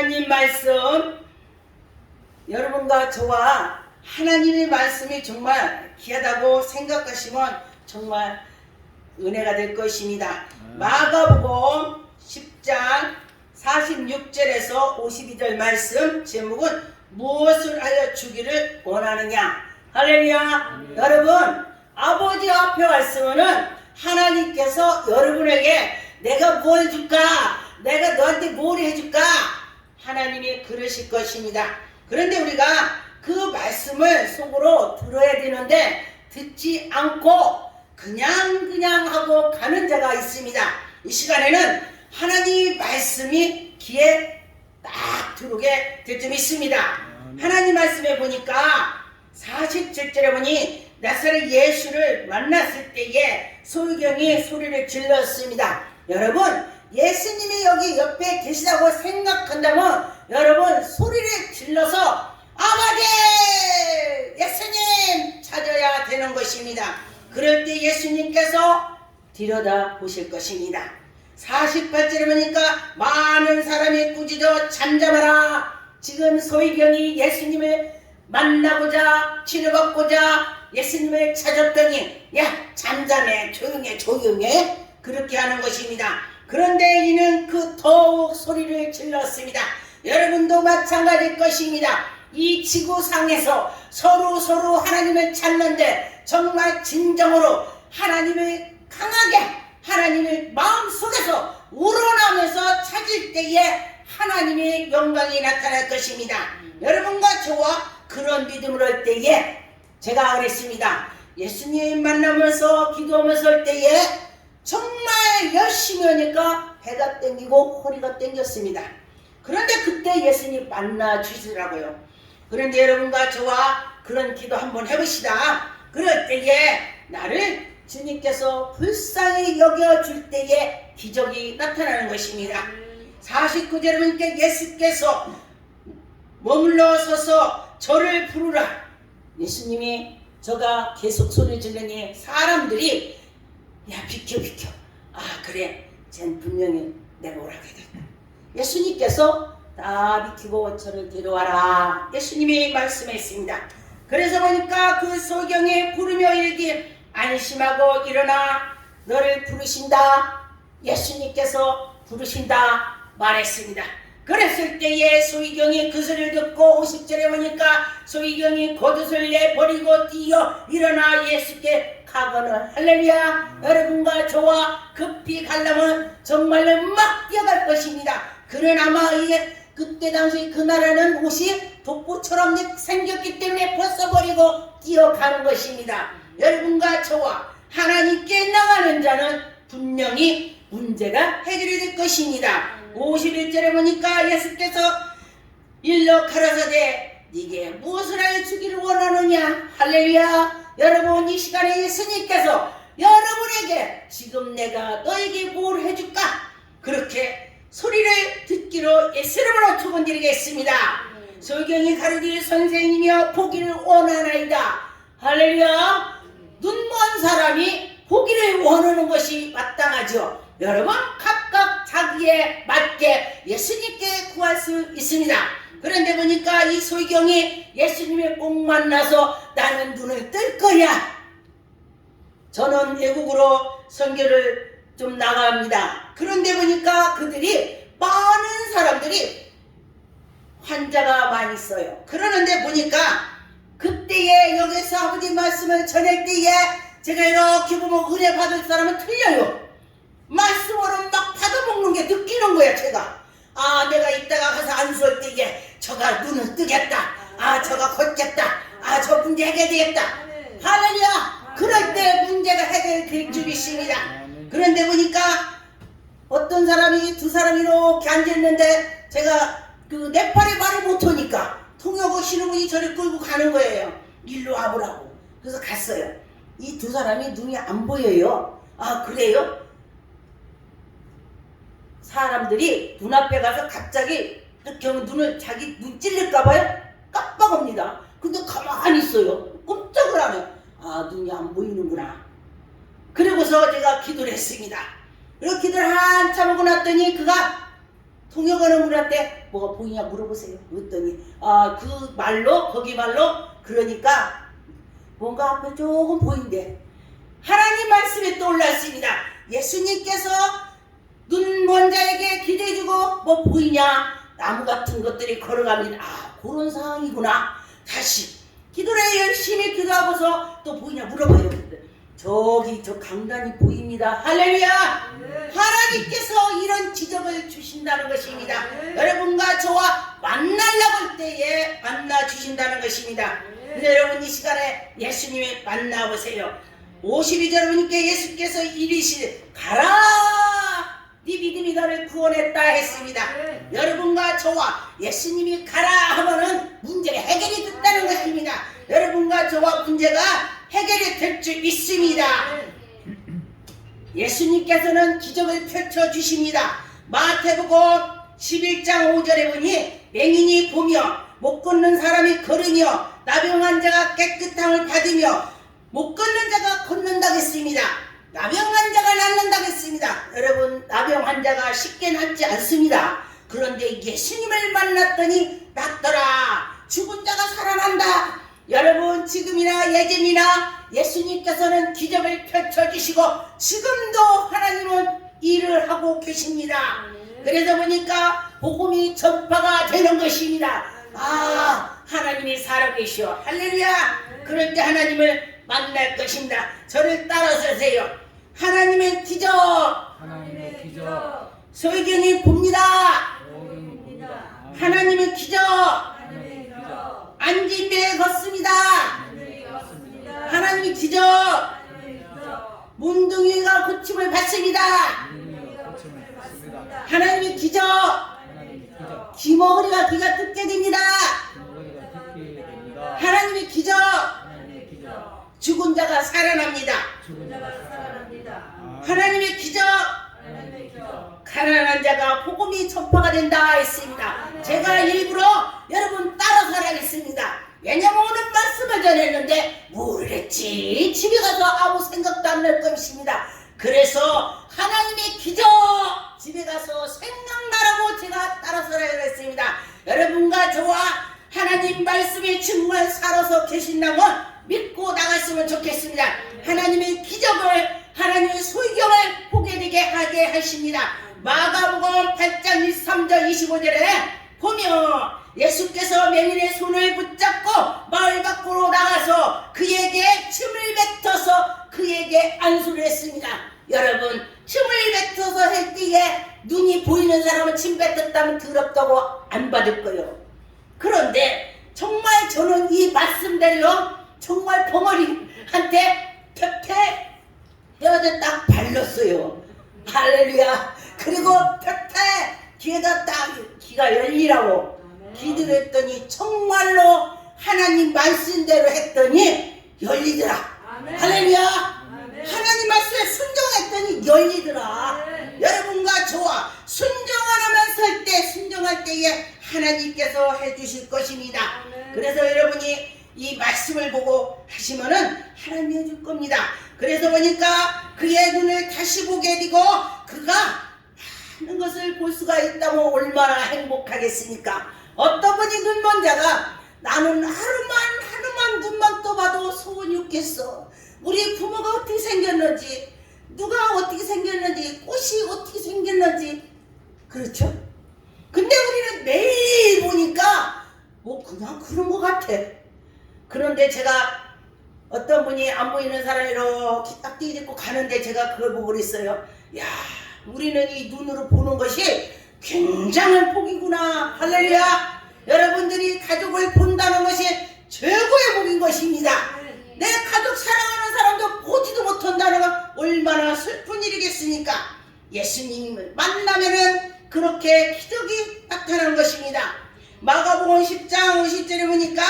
하나님 말씀, 여러분과 저와 하나님의 말씀이 정말 귀하다고 생각하시면 정말 은혜가 될 것입니다. 마가복음 10장 46절에서 52절 말씀, 제목은 무엇을 하여 주기를 원하느냐. 할렐루야. 여러분, 아버지 앞에 왔으면은 하나님께서 여러분에게 내가 뭘 줄까, 내가 너한테 뭘 해줄까, 하나님이 그러실 것입니다. 그런데 우리가 그 말씀을 속으로 들어야 되는데 듣지 않고 그냥 하고 가는 자가 있습니다. 이 시간에는 하나님 말씀이 귀에 딱 들어오게 될 점 있습니다. 하나님 말씀에 보니까 47절에 보니 나사렛 예수를 만났을 때에 소경이 소리를 질렀습니다. 여러분, 예수님이 여기 옆에 계시다고 생각한다면 여러분 소리를 질러서 아버지 예수님 찾아야 되는 것입니다. 그럴 때 예수님께서 들여다 보실 것입니다. 48절에 보니까 많은 사람이 꾸짖어 잠잠하라. 지금 소희경이 예수님을 만나고자 치료받고자 예수님을 찾았더니 야 잠잠해, 조용해 그렇게 하는 것입니다. 그런데 이는 그 더욱 소리를 질렀습니다. 여러분도 마찬가지일 것입니다. 이 지구상에서 서로 하나님을 찾는데 정말 진정으로 하나님을 강하게 하나님을 마음속에서 우러나면서 찾을 때에 하나님의 영광이 나타날 것입니다. 여러분과 저와 그런 믿음을 할 때에 제가 그랬습니다. 예수님 만나면서 기도하면서 할 때에 정말 열심히 하니까 배가 땡기고 허리가 땡겼습니다. 그런데 그때 예수님 만나 주시더라고요. 그런데 여러분과 저와 그런 기도 한번 해봅시다. 그럴 때에 나를 주님께서 불쌍히 여겨줄 때에 기적이 나타나는 것입니다. 49절에 보니까 예수께서 머물러 서서 저를 부르라. 예수님이 저가 계속 소리 지르니 사람들이 야 비켜 아 그래 쟨 분명히 내가 오라고 했다. 예수님께서 다 비키고 저를 데려와라. 예수님이 말씀했습니다. 그래서 보니까 그 소경이 부르며 이르기 안심하고 일어나 너를 부르신다. 예수님께서 부르신다 말했습니다. 그랬을 때에 소희경이 그 소리를 듣고 50절에 보니까 소희경이 겉옷을 내버리고 뛰어 일어나 예수께 가거늘. 할렐루야. 여러분과 저와 급히 가려면 정말로 막 뛰어갈 것입니다. 그러나마 이게 그때 당시 그 나라는 옷이 독보처럼 생겼기 때문에 벗어버리고 뛰어가는 것입니다. 여러분과 저와 하나님께 나가는 자는 분명히 문제가 해결이 될 것입니다. 51절에 보니까 예수께서 일러 가라사대 네게 무엇을 하여 주기를 원하느냐. 할렐루야. 여러분 이 시간에 예수님께서 여러분에게 지금 내가 너에게 뭘 해줄까 그렇게 소리를 듣기로 예수 이름으로 축원드리겠습니다. 소경이 가르칠 선생님이여 보기를 원하나이다. 할렐루야. 눈먼 사람이 보기를 원하는 것이 마땅하죠. 여러분 각각 자기에 맞게 예수님께 구할 수 있습니다. 그런데 보니까 이 소경이 예수님을 꼭 만나서 나는 눈을 뜰 거야. 저는 외국으로 선교를 좀 나갑니다. 그런데 보니까 그들이 많은 사람들이 환자가 많이 있어요. 그러는데 보니까 그때에 여기서 아버지 말씀을 전할 때에 제가 이렇게 보면 은혜 받을 사람은 틀려요. 말씀으로 막 받아먹는 게 느끼는 거야. 제가 아 내가 이따가 가서 안수할 때에 저가 눈을 뜨겠다. 아 저가 걷겠다. 아 저 문제 해결되겠다. 할렐루야. 그럴 때 문제가 해결될 줄 믿습니다. 그런데 보니까 어떤 사람이 두 사람이 이렇게 앉아있는데 제가 그 네팔에 말을 못하니까 통역 오시는 분이 저를 끌고 가는 거예요. 일로 와보라고. 그래서 갔어요. 이 두 사람이 눈이 안 보여요. 아 그래요? 사람들이 눈앞에 가서 갑자기 이렇게 눈을 자기 눈 찔릴까봐요? 깜빡합니다. 근데 가만히 있어요. 꼼짝을 안 해요. 아 눈이 안 보이는구나. 그리고서 제가 기도를 했습니다. 그리고 기도를 한참 하고 났더니 그가 통역하는 분한테 뭐가 보이냐 물어보세요. 그랬더니 그 말로 거기 말로 그러니까 뭔가 앞에 조금 보인대. 하나님 말씀에 떠올랐습니다. 예수님께서 눈 먼 자에게 기대주고 뭐 보이냐 나무 같은 것들이 걸어가면 그런 상황이구나. 다시 기도를 열심히 기도하고서 또 보이냐 물어봐요. 저기 저 강단이 보입니다. 할렐루야. 하나님께서 이런 기적을 주신다는 것입니다. 여러분과 저와 만나려고 할 때에 만나 주신다는 것입니다. 근데 여러분 이 시간에 예수님을 만나보세요. 52절 여러분께 예수께서 이르시되 가라 네 믿음이 너를 구원했다 했습니다. 여러분과 저와 예수님이 가라 하면은 문제가 해결이 됐다는 것입니다. 여러분과 저와 문제가 해결이 될 줄 믿습니다. 예수님께서는 기적을 펼쳐주십니다. 마태복음 11장 5절에 보니 맹인이 보며 못 걷는 사람이 걸으며 나병 자가 깨끗함을 받으며 못 걷는 자가 걷는다고 했습니다. 나병 환자가 낫는다고 했습니다. 여러분 나병 환자가 쉽게 낫지 않습니다. 그런데 예수님을 만났더니 낫더라. 죽은 자가 살아난다. 여러분 지금이나 예전이나 예수님께서는 기적을 펼쳐주시고 지금도 하나님은 일을 하고 계십니다. 그래서 보니까 복음이 전파가 되는 것입니다. 하나님이 살아계시오. 할렐루야. 그럴 때 하나님을 만날 것입니다. 저를 따라서세요. 하나님의 기적. 하나님의 기적. 소유견이 봅니다. 하나님의 기적. 앉은 배에 걷습니다. 하나님의 기적. 문둥이가 고침을 받습니다. 하나님의 기적. 귀머거리가 귀가 듣게 됩니다. 하나님의 기적. 죽은 자가 살아납니다. 하나님의 기적. 가난한 자가 복음이 전파가 된다 했습니다. 제가 일부러 여러분 따라서 하겠습니다. 왜냐면 오늘 말씀을 전했는데 뭘 했지? 집에 가서 아무 생각도 안 날 것입니다. 그래서 하나님의 기적 집에 가서 생각나라고 제가 따라서 하겠습니다. 여러분과 저와 하나님 말씀에 정말 살아서 계신다면 믿고 나갔으면 좋겠습니다. 하나님의 기적을 하나님의 소경을 보게 되게 하게 하십니다. 마가복음 8장 23절 25절에 보면 예수께서 맹인의 손을 붙잡고 마을 밖으로 나가서 그에게 침을 뱉어서 그에게 안수를 했습니다. 여러분 침을 뱉어서 할 때에 눈이 보이는 사람은 침 뱉었다면 더럽다고 안 받을 거예요. 그런데 정말 저는 이 말씀대로 정말 벙어리한테 펴패 헤어져 딱 발랐어요. 할렐루야. 그리고 펴패 귀에다 딱 귀가 열리라고 기도했더니 정말로 하나님 말씀대로 했더니 열리더라. 할렐루야. 하나님 말씀에 순종했더니 열리더라. 여러분과 저와 순종하면서 할 때 순종할 때에 하나님께서 해주실 것입니다. 그래서 여러분이 이 말씀을 보고 하시면은 하나님이 해줄 겁니다. 그래서 보니까 그의 눈을 다시 보게 되고 그가 하는 것을 볼 수가 있다면 얼마나 행복하겠습니까? 어떤 분이 눈먼 자가 나는 하루만 눈만 떠봐도 소원이 없겠어. 우리 부모가 어떻게 생겼는지 누가 어떻게 생겼는지 꽃이 어떻게 생겼는지 그렇죠? 근데 우리는 매일 보니까 뭐 그냥 그런 것 같아. 그런데 제가 어떤 분이 안 보이는 사람이 이렇게 딱 뛰고 가는데 제가 그걸 보고 그랬어요. 야, 우리는 이 눈으로 보는 것이 굉장한 복이구나. 할렐루야. 여러분들이 가족을 본다는 것이 최고의 복인 것입니다. 내 가족 사랑하는 사람도 보지도 못한다는 건 얼마나 슬픈 일이겠습니까? 예수님을 만나면은 그렇게 기적이 나타나는 것입니다. 마가복음 10장 50절에 보니까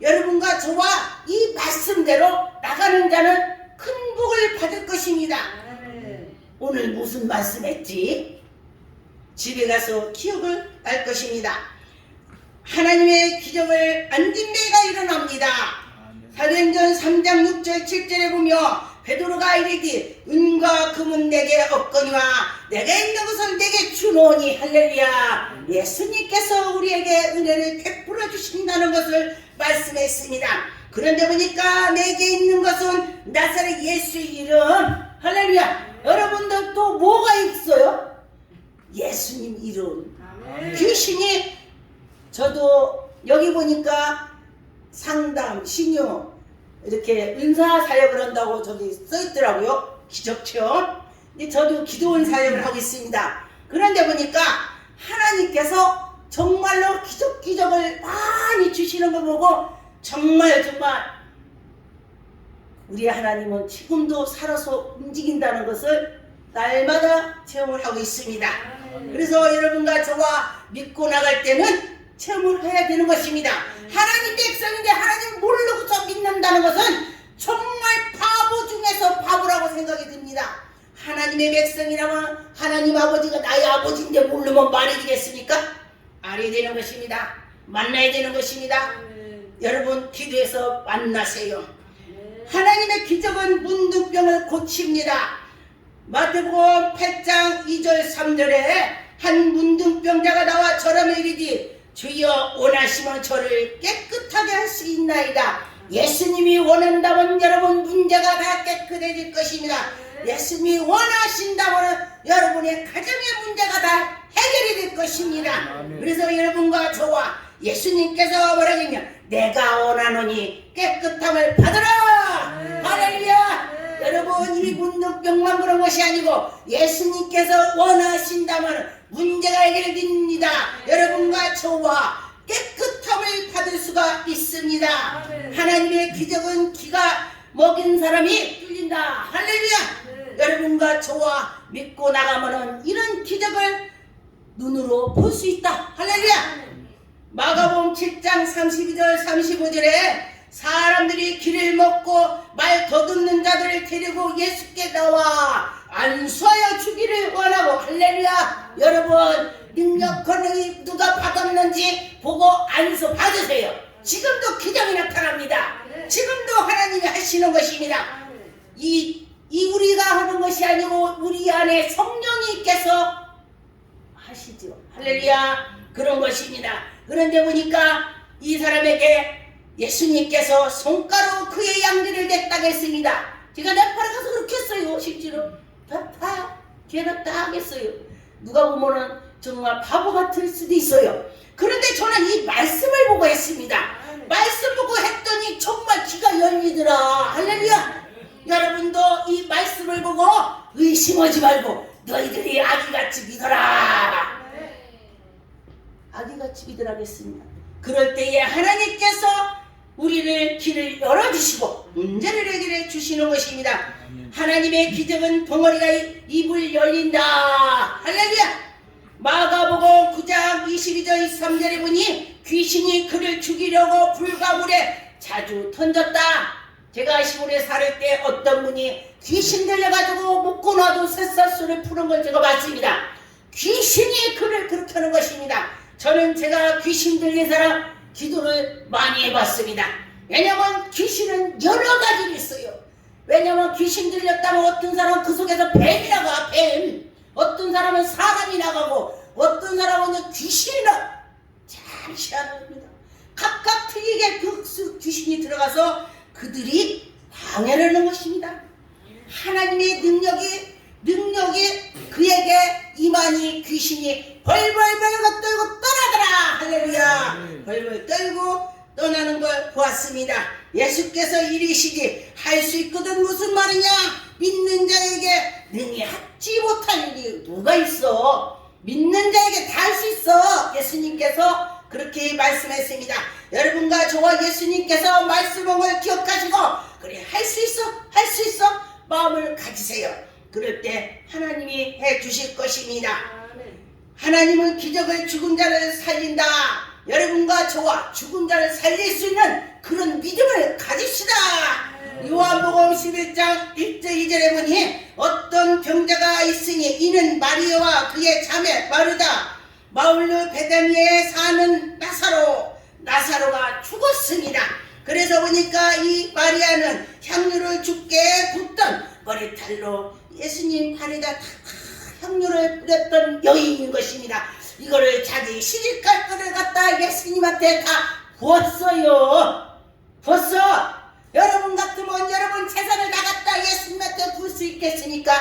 여러분과 저와 이 말씀대로 나가는 자는 큰 복을 받을 것입니다. 오늘 무슨 말씀했지? 집에 가서 기억을 할 것입니다. 하나님의 기적을 앉은 배가 일어납니다. 사도행전 3장 6절 7절에 보며 베드로가 이르되 은과 금은 내게 없거니와 내게 있는 것을 내게 주노니. 할렐루야. 예수님께서 우리에게 은혜를 베풀어 주신다는 것을 말씀했습니다. 그런데 보니까 내게 있는 것은 나사렛 예수의 이름. 할렐루야. 여러분들 또 뭐가 있어요? 예수님 이름. 귀신이, 저도 여기 보니까 상담, 신유 이렇게 은사 사역을 한다고 저기 써있더라고요. 기적체험. 근데 저도 기도원 사역을 하고 있습니다. 그런데 보니까 하나님께서 정말로 기적을 많이 주시는 걸 보고 정말 우리 하나님은 지금도 살아서 움직인다는 것을 날마다 체험을 하고 있습니다. 그래서 여러분과 저와 믿고 나갈 때는 체험을 해야 되는 것입니다. 하나님 백성인데 하나님 모르고서 믿는다는 것은 정말 바보 중에서 바보라고 생각이 듭니다. 하나님의 백성이라면 하나님 아버지가 나의 아버지인데 모르면 말이 되겠습니까? 알아야 되는 것입니다. 만나야 되는 것입니다. 여러분 기도해서 만나세요. 하나님의 기적은 문둥병을 고칩니다. 마태복음 8장 2절 3절에 한 문둥병자가 나와 저라며 이르되 주여 원하시면 저를 깨끗하게 할 수 있나이다. 예수님이 원한다면 여러분 문제가 다 깨끗해질 것입니다. 예수님이 원하신다면 여러분의 가정의 문제가 다 해결이 될 것입니다. 그래서 여러분과 저와 예수님께서 뭐라냐면 내가 원하노니 깨끗함을 받으라. 할렐루야. 여러분 이 문둥병만 그런 것이 아니고 예수님께서 원하신다면 문제가 해결됩니다. 여러분과 저와 깨끗함을 받을 수가 있습니다. 하나님의 기적은 기가 먹인 사람이 뚫린다. 할렐루야. 여러분과 저와 믿고 나가면은 이런 기적을 눈으로 볼 수 있다. 할렐루야. 마가복음 7장 32절 35절에 사람들이 길을 먹고 말 더듬는 자들을 데리고 예수께 나와 안수하여 주기를 원하고. 할렐루야. 여러분 능력 권능이 누가 받았는지 보고 안수 받으세요. 지금도 기적이 나타납니다. 지금도 하나님이 하시는 것입니다. 이 우리가 하는 것이 아니고 우리 안에 성령님께서 하시죠. 할렐루야. 그런 것입니다. 그런데 보니까 이 사람에게 예수님께서 손가락으로 그의 양들을 댔다고 했습니다. 제가 네팔에 가서 그렇게 했어요. 실제로 다 걔가 딱 했어요. 누가 보면은 정말 바보 같을 수도 있어요. 그런데 저는 이 말씀을 보고 했습니다. 말씀 보고 했더니 정말 귀가 열리더라. 할렐루야. 여러분도 이 말씀을 보고 의심하지 말고 너희들이 아기같이 믿어라. 아기같이 믿으라고 했습니다. 그럴 때에 하나님께서 우리를 길을 열어주시고 문제를 해결해 주시는 것입니다. 하나님의 기적은 덩어리가 입을 열린다. 할렐루야. 마가복음 9장 22절 23절에 보니 귀신이 그를 죽이려고 불과 물에 자주 던졌다. 제가 시골에 살 때 어떤 분이 귀신 들려가지고 먹고 나도 쇳살소를 푸는 걸 제가 봤습니다. 귀신이 그를 그렇게 하는 것입니다. 저는 제가 귀신 들린 사람 기도를 많이 해봤습니다. 왜냐면 귀신은 여러 가지로 있어요. 왜냐면 귀신 들렸다면 어떤 사람은 그 속에서 뱀이 나가. 뱀. 어떤 사람은 사람이 나가고 어떤 사람은 귀신이 나가. 참 희한합니다. 각각 틀리게 그 귀신이 들어가서 그들이 방해를 하는 것입니다. 하나님의 능력이 그에게 임하니 귀신이 벌벌 떨고 떠나더라. 할렐루야. 벌벌 떨고 떠나는 걸 보았습니다. 예수께서 이르시기 할 수 있거든 무슨 말이냐. 믿는 자에게 능히 하지 못할 일이 누가 있어. 믿는 자에게 다 할 수 있어. 예수님께서 그렇게 말씀했습니다. 여러분과 저와 예수님께서 말씀한 걸 기억하시고 그래 할 수 있어 마음을 가지세요. 그럴 때 하나님이 해 주실 것입니다. 하나님은 기적을 죽은 자를 살린다. 여러분과 저와 죽은 자를 살릴 수 있는 그런 믿음을 가집시다. 요한복음 11장 1절 2절에 보니 어떤 병자가 있으니 이는 마리아와 그의 자매 마르다 마을로 베다니에 사는 나사로가 죽었습니다. 그래서 보니까 이 마리아는 향유를 주께 붓던 머리털로 예수님 발에다 다 향유를 뿌렸던 여인인 것입니다. 이거를 자기 시집갈 거를 갖다 예수님한테 다 부었어요. 부었어. 여러분 같으면 여러분 재산을 다 갖다 예수님한테 부을 수 있겠습니까?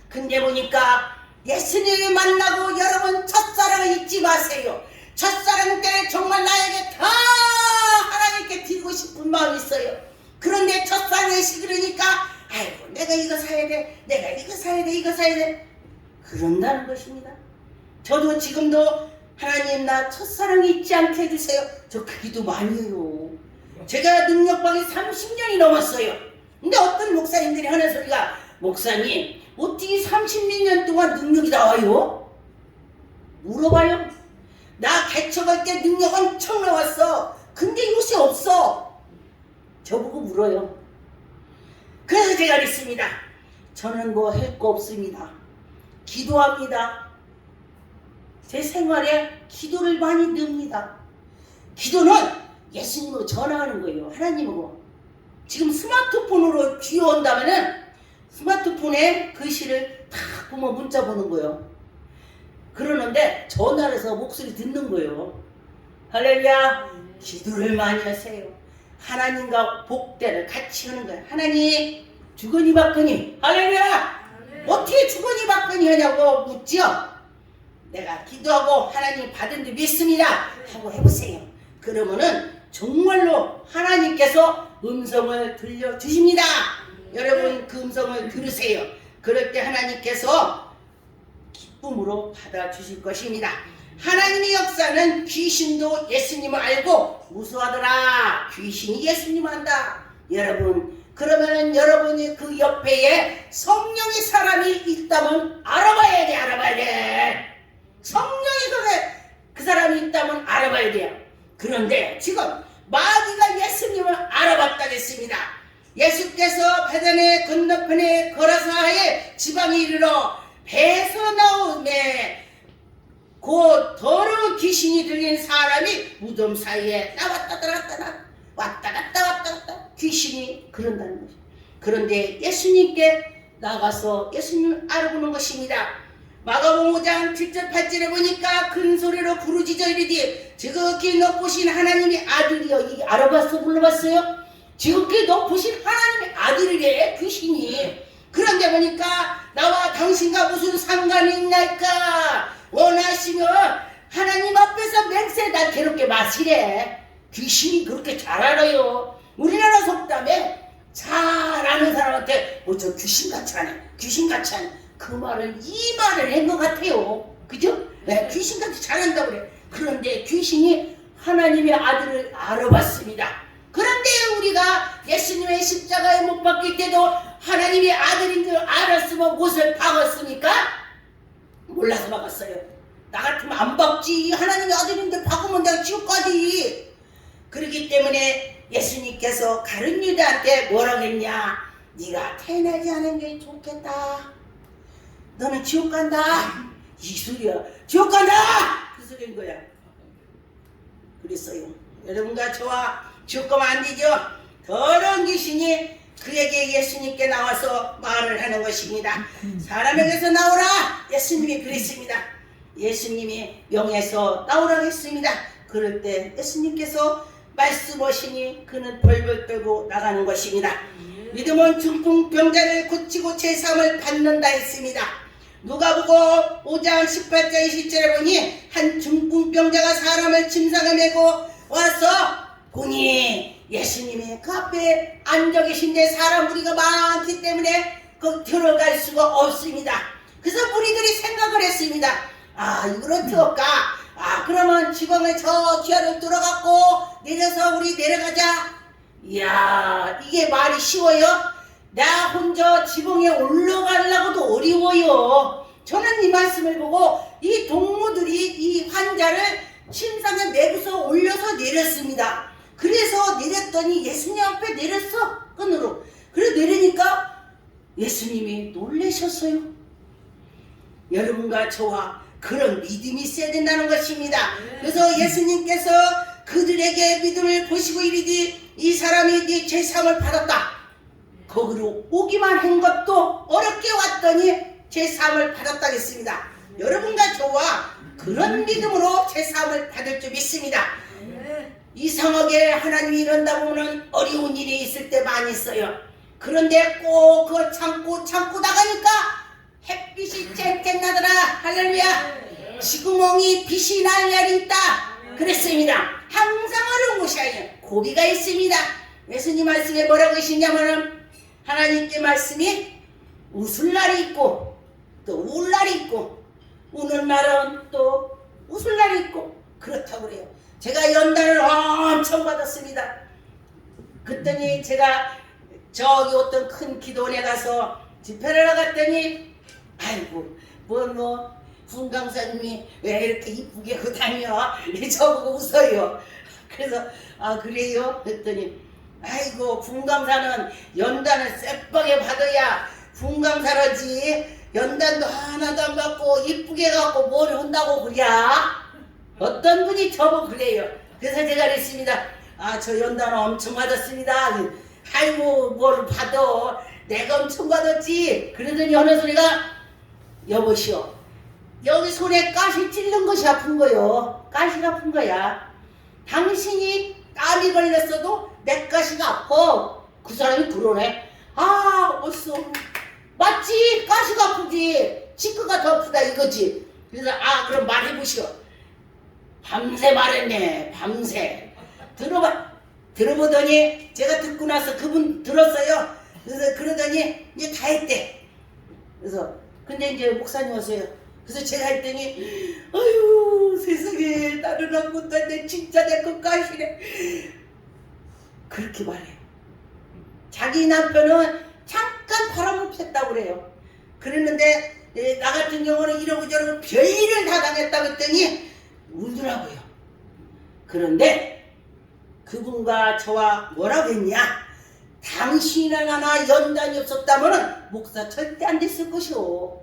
근데 보니까 예수님을 만나고 여러분 첫사랑을 잊지 마세요. 첫사랑 때 정말 나에게 다 하나님께 드리고 싶은 마음이 있어요. 그런데 첫사랑이 시그러니까 아이고 내가 이거 사야 돼, 내가 이거 사야 돼, 이거 사야 돼, 그런다는 것입니다. 저도 지금도 하나님 나 첫사랑 잊지 않게 해주세요. 저 그 기도 많이 해요. 제가 능력방이 30년이 넘었어요. 근데 어떤 목사님들이 하는 소리가 목사님 어떻게 30몇 년 동안 능력이 나와요? 물어봐요. 나 개척할 때 능력 엄청 나왔어. 근데 요새 없어. 저보고 물어요. 그래서 제가 그랬습니다. 저는 뭐 할 거 없습니다. 기도합니다. 제 생활에 기도를 많이 넣습니다. 기도는 예수님으로 전화하는 거예요. 하나님하고. 지금 스마트폰으로 귀여운다면은 스마트폰에 글씨를 탁 보면 문자 보는 거예요. 그러는데 전화를 해서 목소리 듣는 거예요. 할렐루야. 기도를 많이 하세요. 하나님과 복대를 같이 하는 거예요. 하나님 주거니 받거니. 할렐루야. 어떻게 주거니 받거니 하냐고 묻죠. 내가 기도하고 하나님 받은 줄 믿습니다 하고 해보세요. 그러면은 정말로 하나님께서 음성을 들려주십니다. 여러분 그 음성을 들으세요. 그럴 때 하나님께서 기쁨으로 받아주실 것입니다. 하나님의 역사는 귀신도 예수님을 알고 무서워하더라. 귀신이 예수님을 안다. 여러분 그러면은 여러분이 그 옆에 성령의 사람이 있다면 알아봐야 돼. 알아봐야 돼. 성령이 그 사람이 있다면 알아봐야 돼요. 그런데 지금 마귀가 예수님을 알아봤다겠습니다. 예수께서 바다의 건너편에 걸어서의 지방에 이르러 배에서 나오매 곧 더러운 귀신이 들린 사람이 무덤 사이에 나왔다 갔다 왔다 갔다 귀신이 그런다는 거죠. 그런데 예수님께 나가서 예수님을 알아보는 것입니다. 마가복음 5장 7절 8절에 보니까 큰 소리로 부르짖어 이르되 지극히 높으신 하나님의 아들이여. 이게 알아봤어? 불러봤어요? 지극히 높으신 하나님의 아들이래 귀신이. 그런데 보니까 나와 당신과 무슨 상관이 있나이까. 원하시면 하나님 앞에서 맹세 날 괴롭게 마시래. 귀신이 그렇게 잘 알아요. 우리나라 속담에 잘 아는 사람한테 저 귀신같이 하네, 귀신같이 하네, 그 말을 이 말을 한 것 같아요. 그죠? 네, 귀신같이 잘한다고 그래. 그런데 귀신이 하나님의 아들을 알아봤습니다. 그런데 우리가 예수님의 십자가에 못 박힐 때도 하나님의 아들인 줄 알았으면 못을 박았습니까? 몰라서 박았어요. 나 같으면 안 박지. 하나님의 아들인데 박으면 내가 지옥 가지. 그렇기 때문에 예수님께서 가룟 유다한테 뭐라고 했냐. 네가 태어나지 않은 게 좋겠다. 너는 지옥 간다. 이 소리야. 지옥 간다. 그 소리인 거야. 그랬어요. 여러분과 저와 지옥 가면 안 되죠. 더러운 귀신이 그에게 예수님께 나와서 말을 하는 것입니다. 사람에게서 나오라. 예수님이 그랬습니다. 예수님이 명해서 나오라고 했습니다. 그럴 때 예수님께서 말씀하시니 그는 벌벌 떨고 나가는 것입니다. 믿음은 중풍병자를 고치고 제사함을 받는다 했습니다. 누가복음 5장 18절 20절에 보니 한 중풍병자가 사람을 침상에 메고 와서 보니 예수님이 그 앞에 앉아 계신데 사람 무리가 많기 때문에 그 들어갈 수가 없습니다. 그래서 무리들이 생각을 했습니다. 아, 이걸 어떻게 할까? 아, 그러면 지붕을 저 지하로 들어갔고 내려서 우리 내려가자. 이야, 이게 말이 쉬워요? 나 혼자 지붕에 올라가려고도 어려워요. 저는 이 말씀을 보고 이 동무들이 이 환자를 침상에 메고서 올려서 내렸습니다. 그래서 내렸더니 예수님 앞에 내렸어. 끈으로. 그래서 내리니까 예수님이 놀라셨어요. 여러분과 저와 그런 믿음이 있어야 된다는 것입니다. 그래서 예수님께서 그들에게 믿음을 보시고 이르되 이 사람이 네 죄사함을 받았다. 거기로 오기만 한 것도 어렵게 왔더니 제사함을 받았다겠습니다. 여러분과 저와 그런 믿음으로 제사함을 받을 줄 믿습니다. 이상하게 하나님이 이런다 보면 어려운 일이 있을 때 많이 있어요. 그런데 꼭 그거 참고 나가니까 햇빛이 쨍쨍 나더라. 할렐루야. 지구멍이 빛이 날 날이 있다 그랬습니다. 항상 어려운 것이 아니에요. 고비가 있습니다. 예수님 말씀에 뭐라고 하시냐면은 하나님께 말씀이 웃을 날이 있고 또 울 날이 있고 우는 날은 또 웃을 날이 있고 그렇다고 그래요. 제가 연단을 엄청 받았습니다. 그랬더니 제가 저기 어떤 큰 기도원에 가서 집회를 나갔더니 아이고 분 강사님이 왜 이렇게 이쁘게 하고 다녀? 저보고 웃어요. 그래서 아 그래요? 그랬더니 아이고 분 강사는 연단을 쎄뻑에 받아야 분 강사라지 연단도 하나도 안 받고 이쁘게 갖고 뭘 한다고 그래? 어떤 분이 저보고 그래요. 그래서 제가 그랬습니다. 아 저 연단 엄청 받았습니다. 아이고 뭘 받아 내가 엄청 받았지. 그러더니 어느 소리가 여보시오 여기 손에 가시 찔른 것이 아픈 거요. 가시가 아픈 거야. 당신이 땀이 걸렸어도 내 가시가 아파. 그 사람이 그러네. 아 어딨어 맞지 가시가 아프지 치과가 더 아프다 이거지. 그래서 아 그럼 말해보시오. 밤새 말했네. 밤새 들어보더니 제가 듣고 나서 그분 들었어요. 그래서 그러더니 이제 다 했대. 그래서 근데 이제 목사님 오세요. 그래서 제가 했더니 아유 세상에 나는 아무것도 안 돼. 진짜 내 것까지네. 그렇게 말해요. 자기 남편은 잠깐 바람을 폈다고 그래요. 그랬는데 나 같은 경우는 이러고 저러고 별일을 다 당했다고 했더니 울더라고요. 그런데 그분과 저와 뭐라고 했냐. 당신이나 나나 연단이 없었다면 목사 절대 안 됐을 것이오.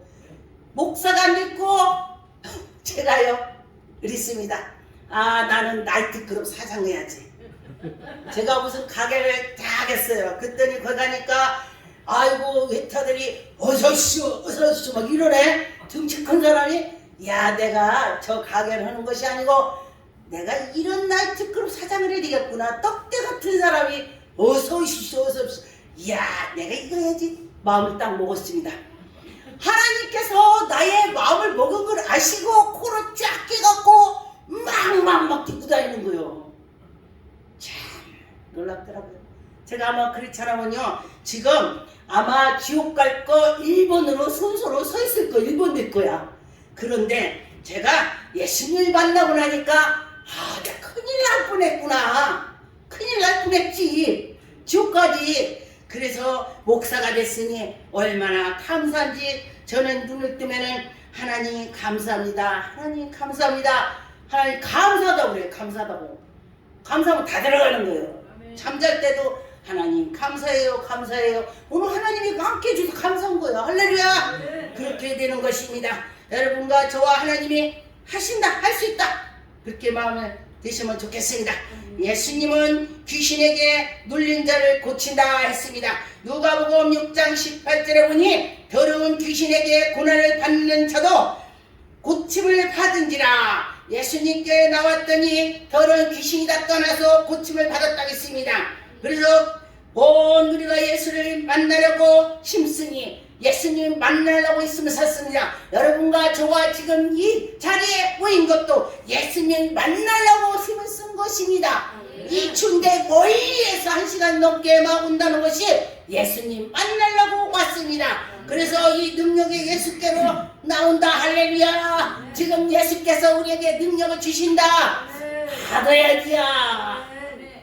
목사가 안 됐고 제가요 그랬습니다. 아 나는 나이트클럽 사장해야지. 제가 무슨 가게를 딱 했어요. 그랬더니 거기 가니까 아이고 웨터들이 어서오시오 막 이러네. 등치 큰 사람이 야 내가 저 가게를 하는 것이 아니고 내가 이런 나이트클럽 사장을 해야 되겠구나. 떡대 같은 사람이 어서오시오 이야 내가 이거 해야지 마음을 딱 먹었습니다. 하나님께서 나의 마음을 먹은 걸 아시고 코로 쫙 깨갖고 막 듣고 다니는 거예요. 참 놀랍더라고요. 제가 아마 그렇잖아요. 지금 아마 지옥 갈 거 1번으로 순서로 서 있을 거 1번 될 거야. 그런데 제가 예수님을 만나고 나니까 아 내가 큰일 날 뻔했구나. 큰일 날 뻔했지. 지옥까지. 그래서 목사가 됐으니 얼마나 감사한지 저는 눈을 뜨면은 하나님 감사합니다. 하나님 감사합니다. 하나님 감사하다고 그래요. 감사하다고. 감사하면 다 들어가는 거예요. 잠잘 때도 하나님 감사해요. 감사해요. 오늘 하나님이 함께 해줘서 감사한 거예요. 할렐루야. 그렇게 되는 것입니다. 여러분과 저와 하나님이 하신다. 할 수 있다. 그렇게 마음을 되시면 좋겠습니다. 예수님은 귀신에게 눌린 자를 고친다 했습니다. 누가복음 6장 18절에 보니 더러운 귀신에게 고난을 받는 자도 고침을 받은지라. 예수님께 나왔더니 더러운 귀신이 다 떠나서 고침을 받았다고 했습니다. 그래서 온 우리가 예수를 만나려고 힘쓰니 예수님 만나려고 있으면 샀습니다. 여러분과 저와 지금 이 자리에 모인 것도 예수님 만나려고 힘을 쓴 것입니다. 이 추운데 멀리에서 1시간 넘게 막 온다는 것이 예수님 만나려고 왔습니다. 그래서 이 능력이 예수께로 나온다. 할렐루야. 지금 예수께서 우리에게 능력을 주신다. 받아야지야.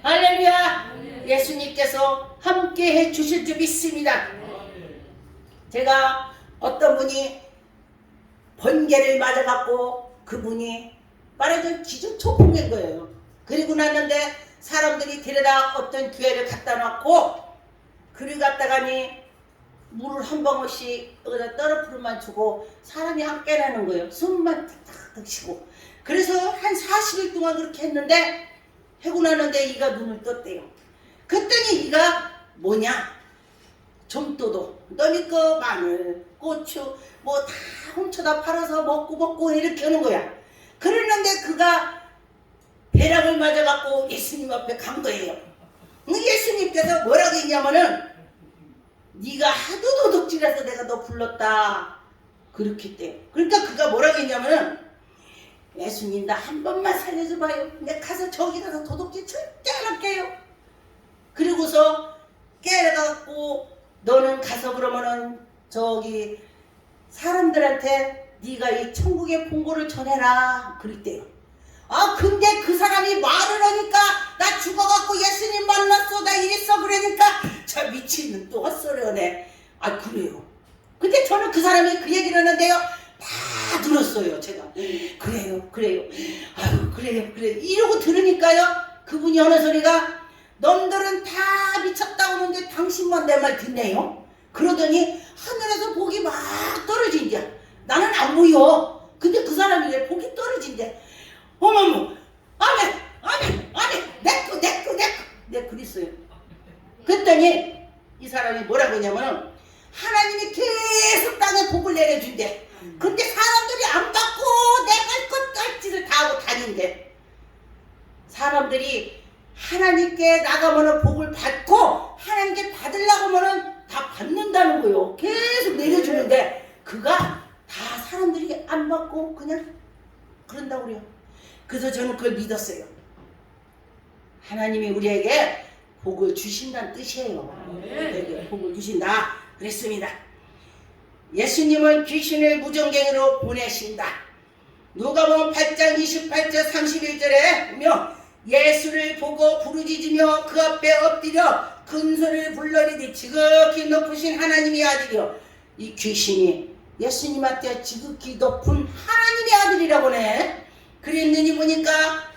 할렐루야. 예수님께서 함께 해 주실 줄 믿습니다. 제가 어떤 분이 번개를 맞아갖고 그분이 말하자면 기준 초풍인 거예요. 그리고 났는데 사람들이 데려다 어떤 교회를 갖다 놨고 그리 갔다가니 물을 한 방울씩 여기다 떨어뜨려만 주고 사람이 안 깨나는 거예요. 숨만 탁탁 쉬고. 그래서 한 40일 동안 그렇게 했는데 하고 나는데 이가 눈을 떴대요. 그랬더니 이가 뭐냐? 점도도 너미 그 마늘, 고추 뭐 다 훔쳐다 팔아서 먹고 이렇게 하는 거야. 그랬는데 그가 벼락을 맞아갖고 예수님 앞에 간 거예요. 예수님께서 뭐라고 했냐면은 네가 하도 도둑질해서 내가 너 불렀다. 그렇게 했대요. 그러니까 그가 뭐라고 했냐면은 예수님 나 한 번만 살려줘봐요. 내가 가서 저기 가서 도둑질 절대 안 할게요. 그리고서 깨갖고 너는 가서 그러면은 저기 사람들한테 네가 이 천국의 봉고를 전해라. 그랬대요. 아 근데 그 사람이 말을 하니까 나 죽어갖고 예수님 만났어 나 이랬어 그러니까 저 미친놈 또 헛소리하네. 아 그래요. 근데 저는 그 사람이 그 얘기를 하는데요 다 들었어요. 제가 그래요 아유 그래요 이러고 들으니까요 그분이 하는 소리가 놈들은 다 미쳤다고 하는데 당신만 내 말 듣네요. 그러더니 하늘에서 복이 막 떨어진대. 나는 안 보여. 근데 그 사람이 왜 복이 떨어진대. 어머머 아멘 내꺼 그랬어요. 그랬더니 이 사람이 뭐라고 했냐면 하나님이 계속 땅에 복을 내려준대. 근데 사람들이 안 받고 내가 끝까지를 다 하고 다닌대. 사람들이 하나님께 나가면은 복을 받고 하나님께 받으려고 하면은 다 받는다는 거예요. 계속 내려주는데 그가 다 사람들이 안 받고 그냥 그런다고 그래요. 그래서 저는 그걸 믿었어요. 하나님이 우리에게 복을 주신다는 뜻이에요. 우리에게 복을 주신다 그랬습니다. 예수님은 귀신을 무전갱이로 보내신다. 누가복음 8장 28절 31절에 보면 예수를 보고 부르짖으며 그 앞에 엎드려 큰 소리를 불러리되 지극히 높으신 하나님의 아들이여. 이 귀신이 예수님한테 지극히 높은 하나님의 아들이라고 하네. 그랬느니 보니까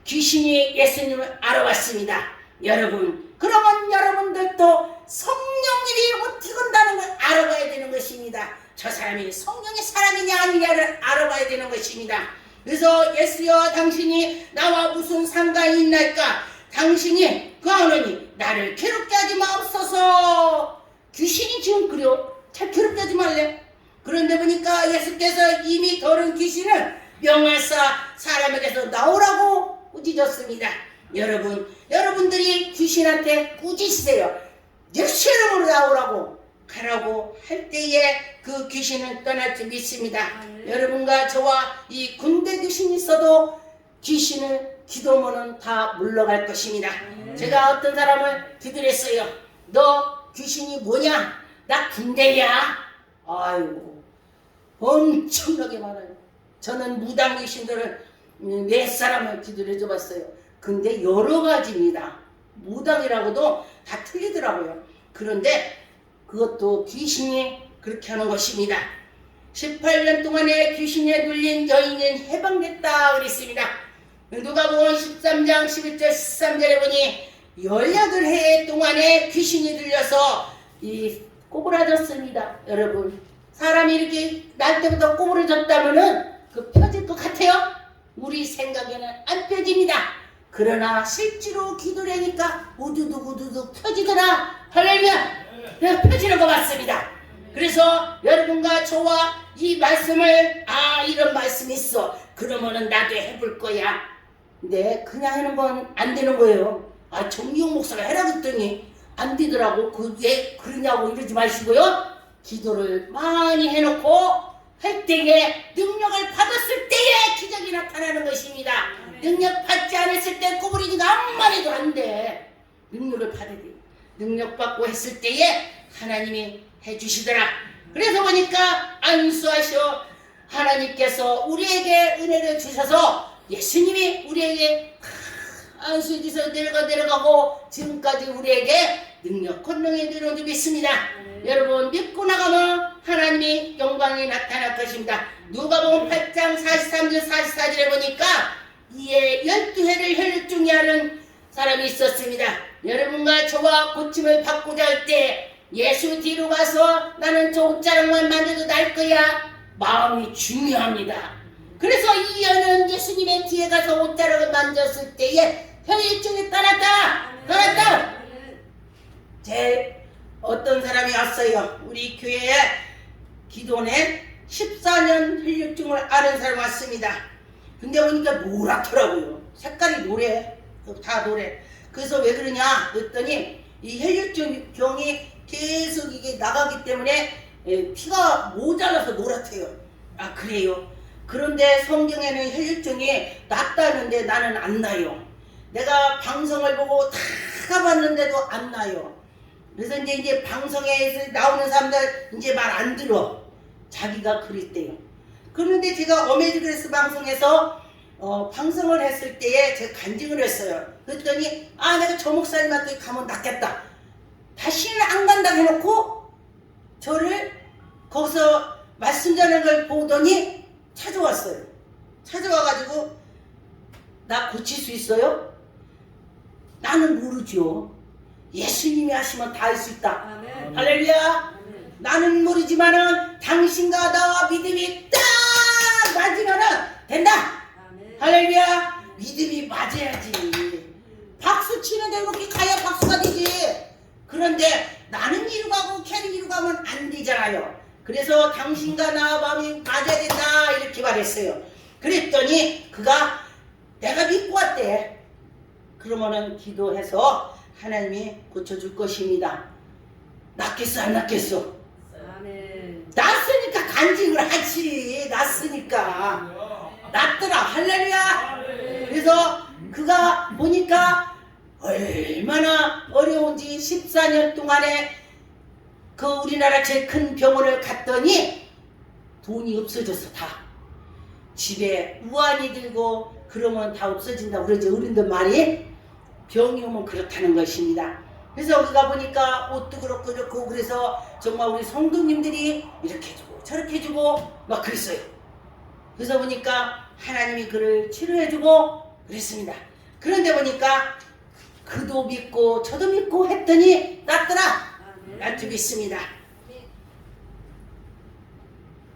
귀신이 예수님을 알아봤습니다. 여러분 그러면 여러분들도 성령님이 어떻게 한다는 걸 알아봐야 되는 것입니다. 저 사람이 성령의 사람이냐 아니냐를 알아봐야 되는 것입니다. 그래서 예수여 당신이 나와 무슨 상관이 있나이까. 당신이 그하노니 나를 괴롭게 하지 마옵소서. 귀신이 지금 그려 잘 괴롭게 하지 말래. 그런데 보니까 예수께서 이미 더러운 귀신을 명하사 사람에게서 나오라고 꾸짖었습니다. 여러분들이 귀신한테 꾸짖으세요. 예수 이름으로 나오라고 가라고 할 때에 그 귀신은 떠날 줄 믿습니다. 여러분과 저와 이 군대 귀신이 있어도 귀신을 기도하면 다 물러갈 것입니다. 제가 어떤 사람을 기도했어요. 너 귀신이 뭐냐? 나 군대야. 아이고 엄청나게 많아요. 저는 무당 귀신들을 몇 사람을 기도를 해줘봤어요. 근데 여러 가지입니다. 무당이라고도 다 틀리더라고요. 그런데 그것도 귀신이 그렇게 하는 것입니다. 18년 동안에 귀신에 눌린 여인은 해방됐다 그랬습니다. 누가복음 13장 11절 13절에 보니 18해 동안에 귀신이 들려서 꼬부라졌습니다. 여러분 사람이 이렇게 날 때부터 꼬부라졌다면은 그 펴질 것 같아요? 우리 생각에는 안 펴집니다. 그러나 실제로 기도를 하니까 우두둑 펴지더라. 할렐루야. 그래서 펴지는 것 같습니다. 그래서 여러분과 저와 이 말씀을 이런 말씀이 있어. 그러면은 나도 해볼 거야. 근데 그냥 하는 건 안 되는 거예요. 정미용 목사가 해라 그랬더니 안 되더라고. 왜 그러냐고 이러지 마시고요. 기도를 많이 해놓고 할 때에 능력을 받았을 때에 기적이 나타나는 것입니다. 능력 받지 않았을 때 꼬부리니까 아무 말해도 안 돼. 능력을 받아야 돼. 능력 받고 했을 때에 하나님이 해주시더라. 그래서 보니까 안수하셔. 하나님께서 우리에게 은혜를 주셔서 예수님이 우리에게 안수해 주셔서 내려가고 지금까지 우리에게 능력 권능이 내려온 줄 믿습니다. 여러분 믿고 나가면 하나님이 영광이 나타날 것입니다. 누가복음 8장 43절 44절에 보니까 이에 12해를 혈육 중에 하는 사람이 있었습니다. 여러분과 저와 고침을 받고자 할 때 예수 뒤로 가서 나는 저 옷자락만 만져도 날 거야. 마음이 중요합니다. 그래서 이 여는 예수님의 뒤에 가서 옷자락을 만졌을 때에 혈육증이 떠났다. 제 어떤 사람이 왔어요. 우리 교회에 기도원에 14년 혈류증을 앓은 사람이 왔습니다. 근데 보니까 노랗더라고요. 색깔이 노래, 다 노래. 그래서 왜 그러냐 그랬더니 이 혈류증이 계속 이게 나가기 때문에 피가 모자라서 노랗대요. 아 그래요? 그런데 성경에는 혈류증이 낫다는데 나는 안 나요. 내가 방송을 보고 다 가봤는데도 안 나요. 그래서 이제 방송에서 나오는 사람들 이제 말 안 들어. 자기가 그랬대요. 그런데 제가 어메이드그레스 방송에서 방송을 했을 때에 제가 간증을 했어요. 그랬더니 아 내가 저 목사님한테 가면 낫겠다. 다시는 안 간다고 해놓고 저를 거기서 말씀 전하는 걸 보더니 찾아왔어요. 찾아와가지고 나 고칠 수 있어요? 나는 모르죠. 예수님이 하시면 다 할 수 있다. 아멘. 할렐루야. 아멘. 나는 모르지만은 당신과 나와 믿음이 딱 맞으면은 된다. 아멘. 할렐루야. 믿음이 맞아야지. 박수 치는데 이렇게 가야 박수가 되지. 그런데 나는 이루 가고 걔는 이루 가면 안 되잖아요. 그래서 당신과 나와 마음이 맞아야 된다 이렇게 말했어요. 그랬더니 그가 내가 믿고 왔대. 그러면은 기도해서 하나님이 고쳐줄 것입니다. 낫겠어 안 낫겠어? 아멘. 낫으니까 간증을 하지. 낫으니까 낫더라. 할렐루야. 그래서 그가 보니까 얼마나 어려운지 14년 동안에 그 우리나라 제일 큰 병원을 갔더니 돈이 없어졌어. 다 집에 우환이 들고 그러면 다 없어진다고 그러지. 어른들 말이 병이 오면 그렇다는 것입니다. 그래서 우리가 보니까 옷도 그렇고 이렇고 그래서 정말 우리 성도님들이 이렇게 해주고 저렇게 해주고 막 그랬어요. 그래서 보니까 하나님이 그를 치료해주고 그랬습니다. 그런데 보니까 그도 믿고 저도 믿고 했더니 낫더라. 낫지 믿습니다.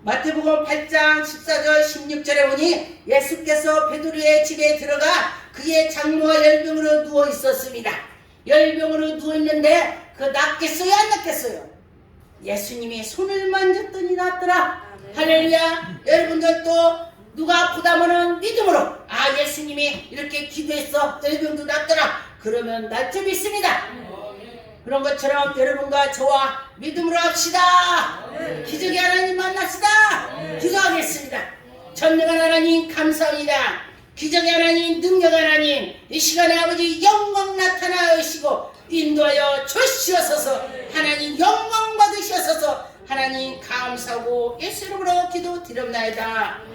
마태복음 8장 14절 16절에 보니 예수께서 베드로의 집에 들어가 그의 장모와 열병으로 누워 있었습니다. 열병으로 누워 있는데 그 낫겠어요 안 낫겠어요? 예수님이 손을 만졌더니 낫더라. 할렐루야. 여러분들도 누가 아프다면은 믿음으로 아 예수님이 이렇게 기도했어 열병도 낫더라. 그러면 낫지 믿습니다. 그런 것처럼 여러분과 저와 믿음으로 합시다. 기적의 하나님 만납시다. 기도하겠습니다. 전능한 하나님 감사합니다. 기적의 하나님 능력 하나님 이 시간에 아버지 영광 나타나시고 인도하여 주시옵소서. 하나님 영광 받으시옵소서. 하나님 감사하고 예수 이름으로 기도 드립나이다.